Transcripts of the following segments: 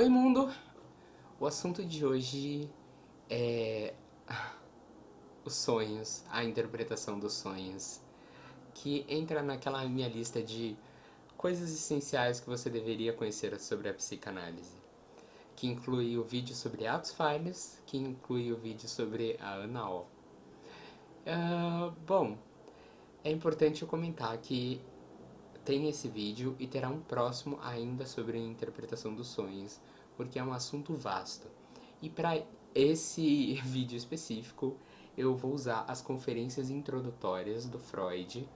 Oi, mundo! O assunto de hoje é os sonhos, a interpretação dos sonhos, que entra naquela minha lista de coisas essenciais que você deveria conhecer sobre a psicanálise, que inclui o vídeo sobre atos falhos, que inclui o vídeo sobre a Ana O. Bom, é importante eu comentar que tem esse vídeo e terá um próximo ainda sobre a interpretação dos sonhos, porque é um assunto vasto. E para esse vídeo específico, eu vou usar as conferências introdutórias do Freud,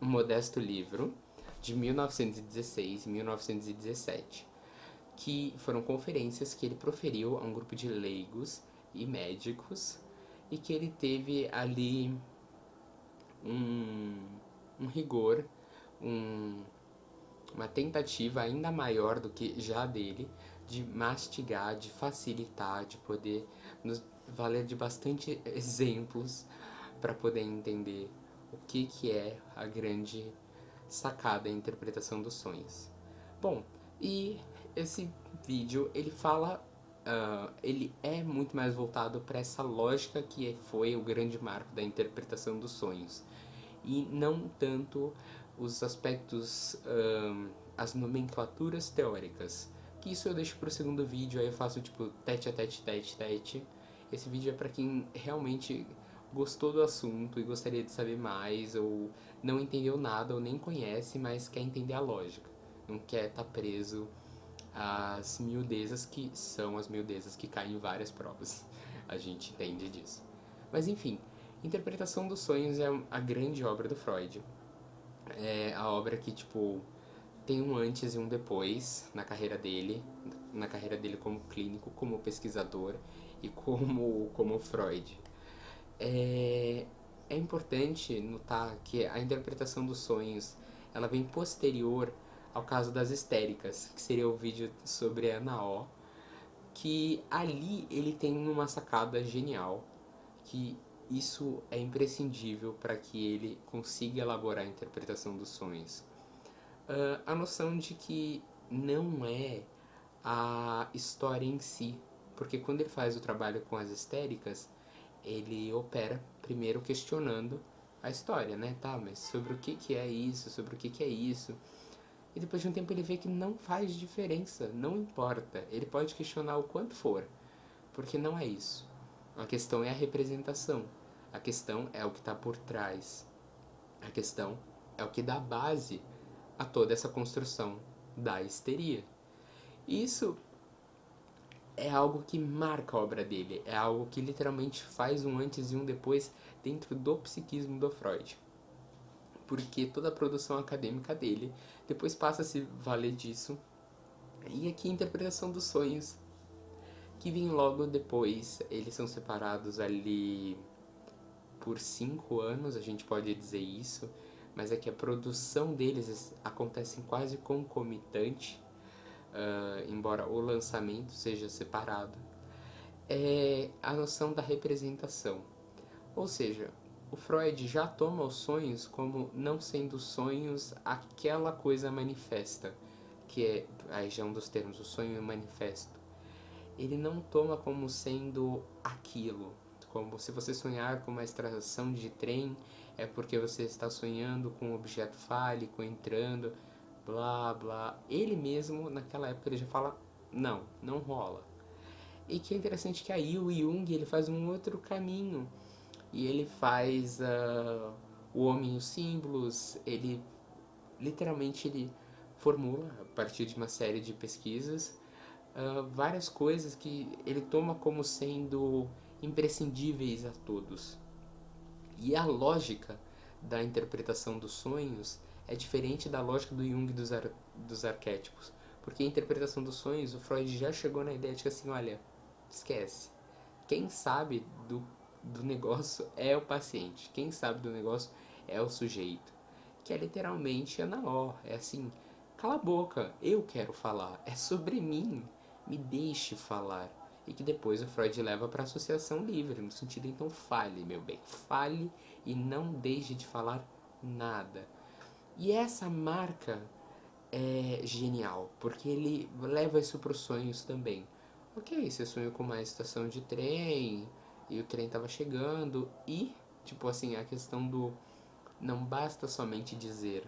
um modesto livro, de 1916 e 1917, que foram conferências que ele proferiu a um grupo de leigos e médicos e que ele teve ali um, um rigor, um, uma tentativa ainda maior do que já dele de mastigar, de facilitar, de poder nos valer de bastante exemplos para poder entender o que é a grande sacada e interpretação dos sonhos. Bom, e esse vídeo ele fala, ele é muito mais voltado para essa lógica que foi o grande marco da interpretação dos sonhos e não tanto os aspectos, as nomenclaturas teóricas. Que isso eu deixo para o segundo vídeo, aí eu faço tipo tete a tete, tete, tete. Esse vídeo é para quem realmente gostou do assunto e gostaria de saber mais, ou não entendeu nada, ou nem conhece, mas quer entender a lógica. Não quer estar preso às miudezas que são as miudezas que caem em várias provas. A gente entende disso. Mas enfim, Interpretação dos Sonhos é a grande obra do Freud. É a obra que, tipo, tem um antes e um depois na carreira dele como clínico, como pesquisador e como Freud. É, é importante notar que a interpretação dos sonhos ela vem posterior ao caso das histéricas, que seria o vídeo sobre a Ana O, que ali ele tem uma sacada genial, que isso é imprescindível para que ele consiga elaborar a interpretação dos sonhos. A noção de que não é a história em si, porque quando ele faz o trabalho com as histéricas, ele opera primeiro questionando a história, né? Tá, mas sobre o que é isso? Sobre o que é isso? E depois de um tempo ele vê que não faz diferença, não importa. Ele pode questionar o quanto for, porque não é isso. A questão é a representação. A questão é o que está por trás. A questão é o que dá base a toda essa construção da histeria. E isso é algo que marca a obra dele, é algo que literalmente faz um antes e um depois dentro do psiquismo do Freud. Porque toda a produção acadêmica dele depois passa a se valer disso. E aqui a interpretação dos sonhos, que vem logo depois, eles são separados ali por 5 anos, a gente pode dizer isso, mas é que a produção deles acontece quase concomitante, embora o lançamento seja separado, é a noção da representação. Ou seja, o Freud já toma os sonhos como não sendo sonhos aquela coisa manifesta, que é, aí já é um dos termos, o sonho manifesto. Ele não toma como sendo aquilo, como se você sonhar com uma estação de trem, é porque você está sonhando com um objeto fálico entrando, blá blá. Ele mesmo, naquela época, ele já fala, não, não rola. E que é interessante que aí o Jung ele faz um outro caminho. E ele faz o homem e os símbolos, ele literalmente ele formula, a partir de uma série de pesquisas, várias coisas que ele toma como sendo imprescindíveis a todos. E a lógica da interpretação dos sonhos é diferente da lógica do Jung dos arquétipos. Porque a interpretação dos sonhos, o Freud já chegou na ideia de que assim, olha, esquece. Quem sabe do negócio é o paciente. Quem sabe do negócio é o sujeito. Que é literalmente Ana O. É assim, cala a boca, eu quero falar. É sobre mim. Me deixe falar. E que depois o Freud leva para a associação livre, no sentido então fale, meu bem, fale e não deixe de falar nada. E essa marca é genial, porque ele leva isso para os sonhos também. Ok, você sonhou com uma estação de trem e o trem tava chegando e, tipo assim, a questão do não basta somente dizer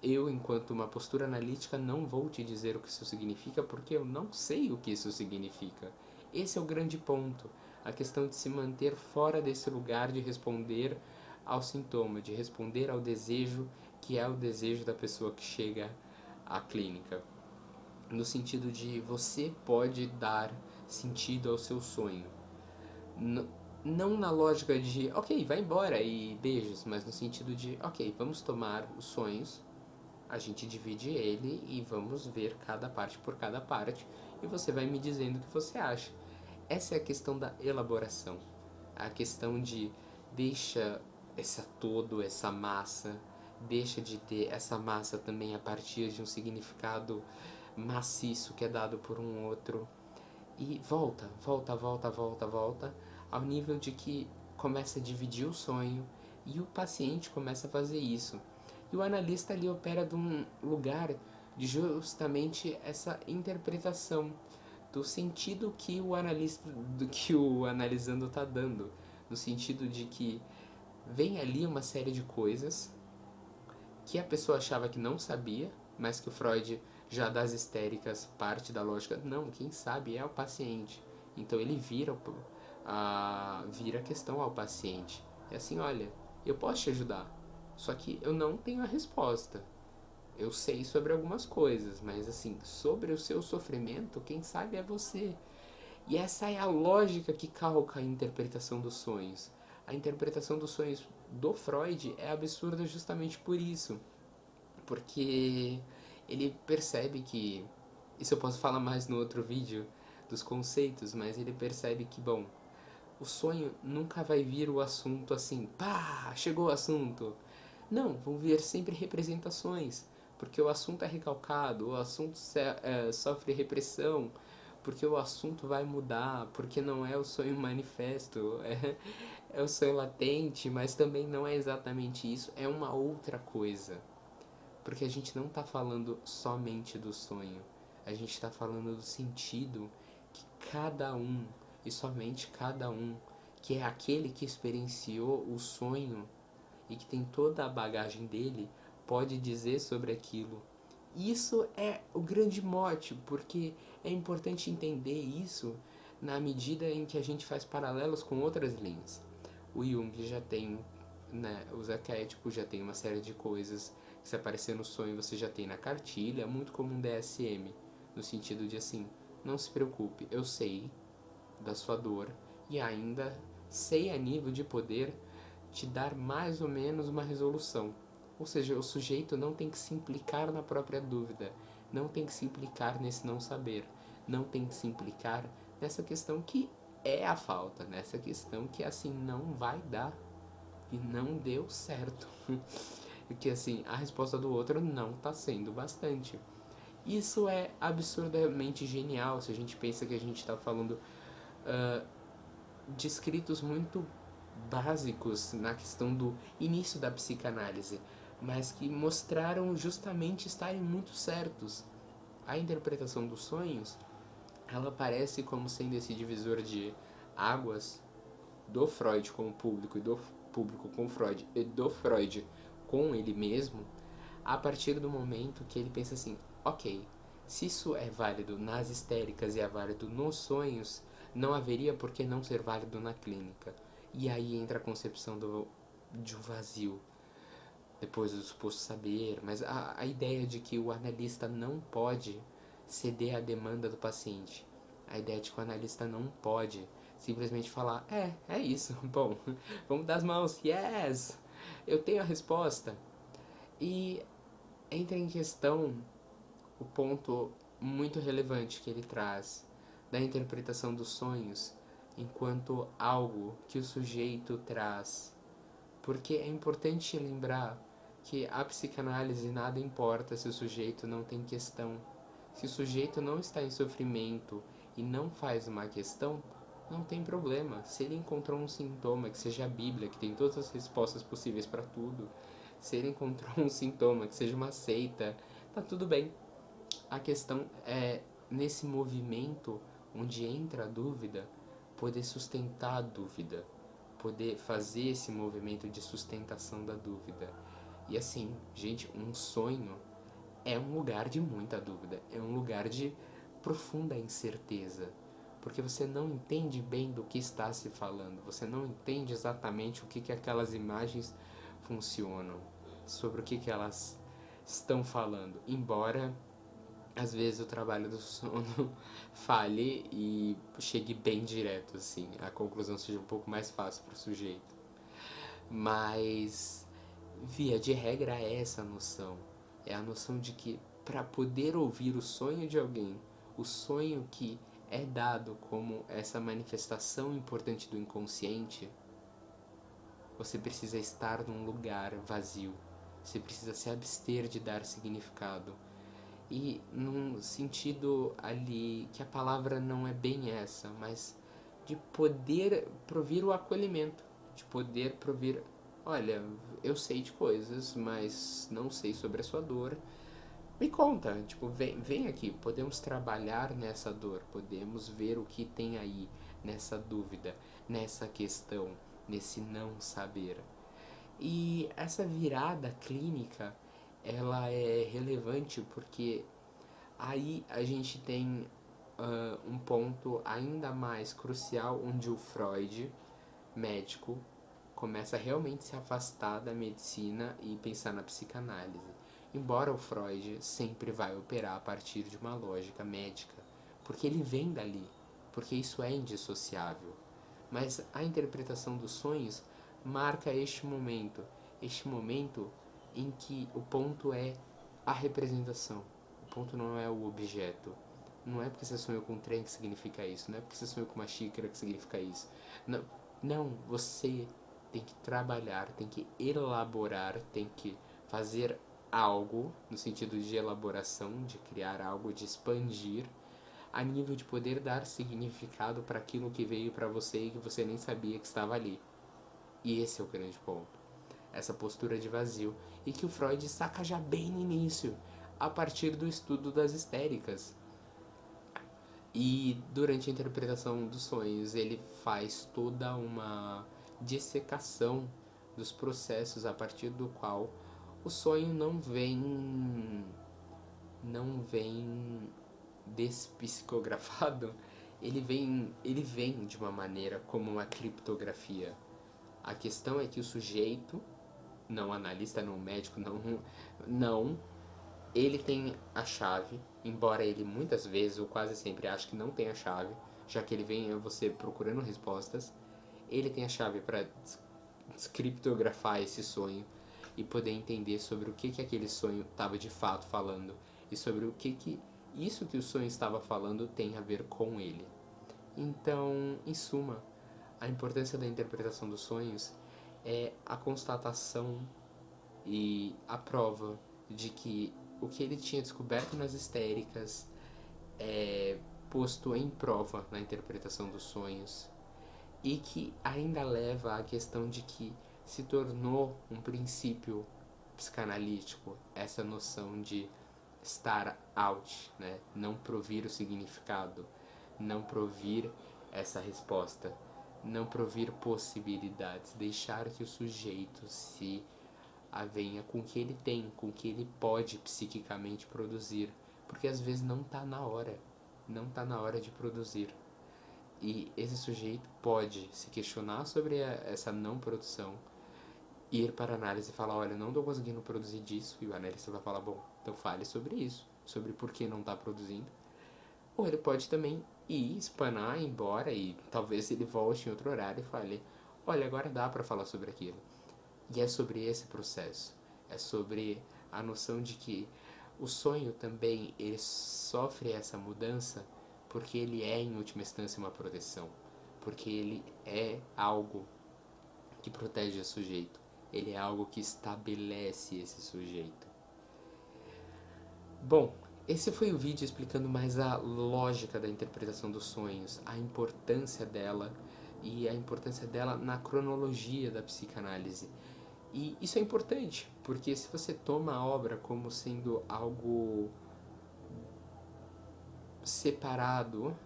eu, enquanto uma postura analítica, não vou te dizer o que isso significa porque eu não sei o que isso significa. Esse é o grande ponto. A questão de se manter fora desse lugar de responder ao sintoma, de responder ao desejo que é o desejo da pessoa que chega à clínica. No sentido de você pode dar sentido ao seu sonho. Não na lógica de, ok, vai embora e beijos, mas no sentido de, ok, vamos tomar os sonhos, a gente divide ele e vamos ver cada parte por cada parte e você vai me dizendo o que você acha. Essa é a questão da elaboração. A questão de deixa essa massa, deixa de ter essa massa também a partir de um significado maciço que é dado por um outro e volta ao nível de que começa a dividir o sonho e o paciente começa a fazer isso. E o analista ali opera de um lugar de justamente essa interpretação do sentido que o analista, do que o analisando está dando, no sentido de que vem ali uma série de coisas que a pessoa achava que não sabia, mas que o Freud já das histéricas parte da lógica, não, quem sabe é o paciente. Então ele vira a questão ao paciente. É assim, olha, eu posso te ajudar, só que eu não tenho a resposta. Eu sei sobre algumas coisas, mas assim, sobre o seu sofrimento, quem sabe é você. E essa é a lógica que calca a interpretação dos sonhos. A interpretação dos sonhos do Freud é absurda justamente por isso. Porque ele percebe que. Isso eu posso falar mais no outro vídeo dos conceitos, mas ele percebe que, bom, o sonho nunca vai vir o assunto assim, pá, chegou o assunto. Não, vão vir sempre representações, porque o assunto é recalcado, o assunto sofre repressão, porque o assunto vai mudar, porque não é o sonho manifesto, é o sonho latente, mas também não é exatamente isso, é uma outra coisa. Porque a gente não está falando somente do sonho, a gente está falando do sentido que cada um, e somente cada um, que é aquele que experienciou o sonho e que tem toda a bagagem dele, pode dizer sobre aquilo. Isso é o grande mote, porque é importante entender isso na medida em que a gente faz paralelos com outras linhas. O Jung já tem, né, os arquétipos, já tem uma série de coisas que se aparecer no sonho você já tem na cartilha, é muito comum DSM, no sentido de assim, não se preocupe, eu sei da sua dor e ainda sei a nível de poder te dar mais ou menos uma resolução. Ou seja, o sujeito não tem que se implicar na própria dúvida, não tem que se implicar nesse não saber, não tem que se implicar nessa questão que é a falta, nessa questão que assim não vai dar e não deu certo. E que assim, a resposta do outro não está sendo bastante. Isso é absurdamente genial se a gente pensa que a gente está falando de escritos muito básicos na questão do início da psicanálise, mas que mostraram justamente estarem muito certos. A interpretação dos sonhos, ela aparece como sendo esse divisor de águas do Freud com o público e do público com o Freud e do Freud com ele mesmo, a partir do momento que ele pensa assim, ok, se isso é válido nas histéricas e é válido nos sonhos, não haveria por que não ser válido na clínica. E aí entra a concepção de um vazio, depois do suposto saber, mas a ideia de que o analista não pode ceder à demanda do paciente. A ideia de que o analista não pode simplesmente falar, é isso, bom, vamos dar as mãos, yes, eu tenho a resposta. E entra em questão o ponto muito relevante que ele traz da interpretação dos sonhos enquanto algo que o sujeito traz. Porque é importante lembrar que a psicanálise nada importa se o sujeito não tem questão. Se o sujeito não está em sofrimento e não faz uma questão, não tem problema. Se ele encontrou um sintoma que seja a Bíblia, que tem todas as respostas possíveis para tudo, se ele encontrou um sintoma que seja uma seita tá tudo bem. A questão é, nesse movimento onde entra a dúvida, poder sustentar a dúvida, poder fazer esse movimento de sustentação da dúvida. E assim, gente, um sonho é um lugar de muita dúvida, é um lugar de profunda incerteza, porque você não entende bem do que está se falando, você não entende exatamente o que aquelas imagens funcionam, sobre o que elas estão falando, embora às vezes o trabalho do sono falhe e chegue bem direto, assim, a conclusão seja um pouco mais fácil para o sujeito. Mas, via de regra, é essa noção. É a noção de que, para poder ouvir o sonho de alguém, o sonho que é dado como essa manifestação importante do inconsciente, você precisa estar num lugar vazio. Você precisa se abster de dar significado. E num sentido ali que a palavra não é bem essa, mas de poder provir o acolhimento, de poder provir, olha, eu sei de coisas, mas não sei sobre a sua dor. Me conta, tipo, vem aqui, podemos trabalhar nessa dor, podemos ver o que tem aí nessa dúvida, nessa questão, nesse não saber. E essa virada clínica, ela é relevante porque aí a gente tem um ponto ainda mais crucial onde o Freud, médico, começa a realmente se afastar da medicina e pensar na psicanálise. Embora o Freud sempre vai operar a partir de uma lógica médica, porque ele vem dali, porque isso é indissociável. Mas a interpretação dos sonhos marca este momento em que o ponto é a representação, o ponto não é o objeto. Não é porque você sonhou com um trem que significa isso, não é porque você sonhou com uma xícara que significa isso. Não, não, você tem que trabalhar, tem que elaborar, tem que fazer algo, no sentido de elaboração, de criar algo, de expandir, a nível de poder dar significado para aquilo que veio para você e que você nem sabia que estava ali. E esse é o grande ponto. Essa postura de vazio. E que o Freud saca já bem no início, a partir do estudo das histéricas. E durante a interpretação dos sonhos, ele faz toda uma dissecação dos processos a partir do qual o sonho não vem despsicografado, ele vem de uma maneira como uma criptografia. A questão é que o sujeito, não analista, não médico, não, ele tem a chave, embora ele muitas vezes ou quase sempre ache que não tem a chave, já que ele vem a você procurando respostas, ele tem a chave para descriptografar esse sonho e poder entender sobre o que aquele sonho estava de fato falando e sobre o que isso que o sonho estava falando tem a ver com ele. Então, em suma, a importância da interpretação dos sonhos é a constatação e a prova de que o que ele tinha descoberto nas histéricas é posto em prova na interpretação dos sonhos e que ainda leva à questão de que se tornou um princípio psicanalítico essa noção de estar out, né? Não provir o significado, não provir essa resposta, não provir possibilidades, deixar que o sujeito se avenha com o que ele tem, com o que ele pode psiquicamente produzir, porque às vezes não está na hora, não está na hora de produzir. E esse sujeito pode se questionar sobre essa não produção, ir para a análise e falar, olha, não estou conseguindo produzir disso, e o analista vai falar, bom, então fale sobre isso, sobre por que não está produzindo. Ou ele pode também ir, espanar, ir embora, e talvez ele volte em outro horário e fale, olha, agora dá para falar sobre aquilo. E é sobre esse processo, é sobre a noção de que o sonho também, ele sofre essa mudança porque ele é, em última instância, uma proteção, porque ele é algo que protege o sujeito, ele é algo que estabelece esse sujeito. Bom, esse foi o vídeo explicando mais a lógica da interpretação dos sonhos, a importância dela e a importância dela na cronologia da psicanálise. E isso é importante, porque se você toma a obra como sendo algo separado,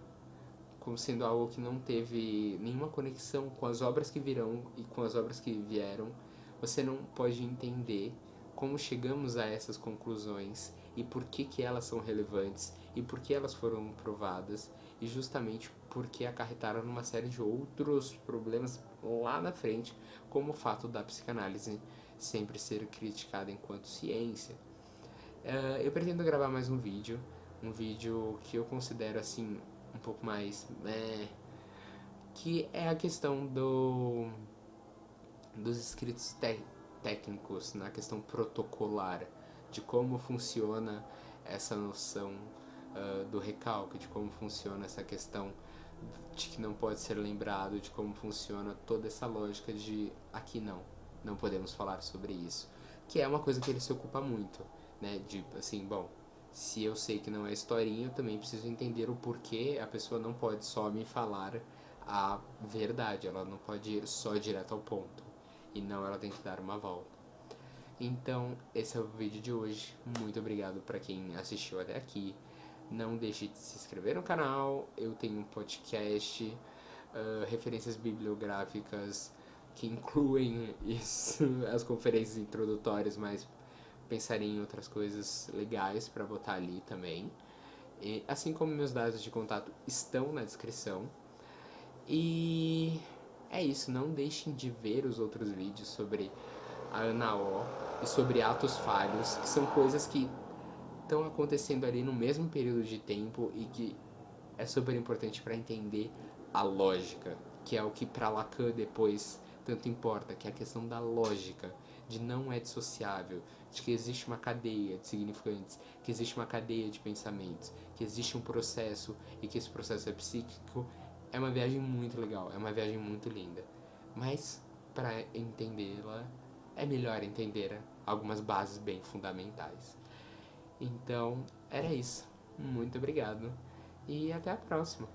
como sendo algo que não teve nenhuma conexão com as obras que virão e com as obras que vieram, você não pode entender como chegamos a essas conclusões e por que elas são relevantes e por que elas foram provadas e justamente porque acarretaram numa série de outros problemas lá na frente, como o fato da psicanálise sempre ser criticada enquanto ciência. Eu pretendo gravar mais um vídeo que eu considero assim um pouco mais, que é a questão dos escritos técnicos, na questão protocolar, de como funciona essa noção do recalque, de como funciona essa questão de que não pode ser lembrado, de como funciona toda essa lógica de aqui não podemos falar sobre isso, que é uma coisa que ele se ocupa muito, né, de assim, bom, se eu sei que não é historinha, eu também preciso entender o porquê a pessoa não pode só me falar a verdade, ela não pode ir só direto ao ponto, e não, ela tem que dar uma volta. Então, esse é o vídeo de hoje. Muito obrigado para quem assistiu até aqui. Não deixe de se inscrever no canal. Eu tenho um podcast, referências bibliográficas que incluem isso, as conferências introdutórias, mas pensarei em outras coisas legais para botar ali também. E, assim como meus dados de contato estão na descrição. E é isso, não deixem de ver os outros vídeos sobre a Ana O e sobre atos falhos, que são coisas que estão acontecendo ali no mesmo período de tempo e que é super importante para entender a lógica, que é o que para Lacan depois tanto importa, que é a questão da lógica, de não é dissociável, de que existe uma cadeia de significantes, que existe uma cadeia de pensamentos, que existe um processo e que esse processo é psíquico. É uma viagem muito legal, é uma viagem muito linda. Mas para entendê-la é melhor entender algumas bases bem fundamentais. Então, era isso. Muito obrigado e até a próxima.